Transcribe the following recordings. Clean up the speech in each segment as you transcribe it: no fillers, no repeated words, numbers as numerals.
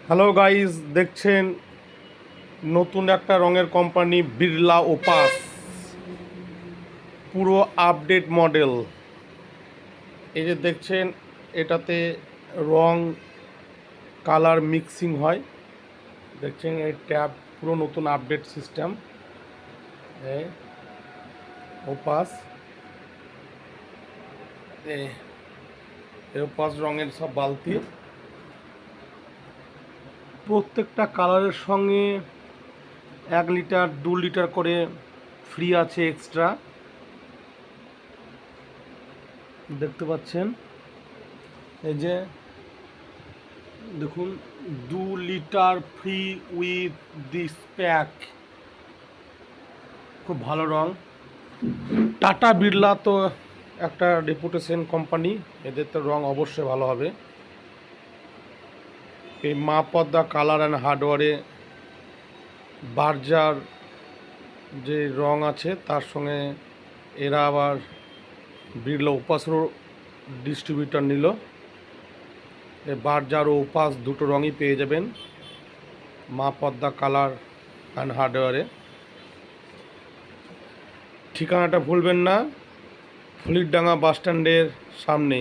Hello guys, দেখছেন নতুন একটা রঙের কোম্পানি বিড়লা ওপাস, পুরো আপডেট মডেল। এই যে দেখছেন, এটাতে রং কালার মিক্সিং হয়। দেখছেন এই ট্যাব পুরো নতুন আপডেট সিস্টেম। এই ওপাস, এই ওপাস রঙের সব বালতি, প্রত্যেকটা কালারের সঙ্গে 1 লিটার 2 লিটার করে ফ্রি আছে এক্সট্রা। দেখতে পাচ্ছেন, এই যে দেখুন, 2 litre free with this pack. খুব ভালো রং। টাটা বিড়লা তো একটা রেপুটেশন কোম্পানি, এদের তো রং অবশ্যই ভালো হবে। এই মা পদ্মা কালার অ্যান্ড হার্ডওয়ারে বার্জার যে রং আছে তার সঙ্গে এরা আবার বিড়লা ওপাসেরও ডিস্ট্রিবিউটার নিল। এই বার্জার ও ওপাস দুটো রঙই পেয়ে যাবেন মা পদ্মা কালার অ্যান্ড হার্ডওয়ারে। ঠিকানাটা ভুলবেন না, ফলিরডাঙ্গা বাসস্ট্যান্ডের সামনে।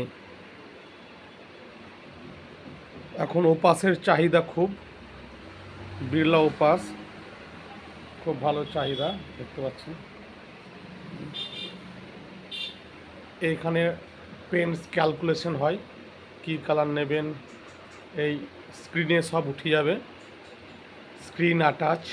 এখন ওপাসের চাহিদা খুব, বিড়লা ওপাস খুব ভালো চাহিদা। দেখতে পাচ্ছেন এইখানে পেন্স ক্যালকুলেশন হয়, কী কালার নেবেন এই স্ক্রিনে সব উঠে যাবে, স্ক্রিন অ্যাটাচ।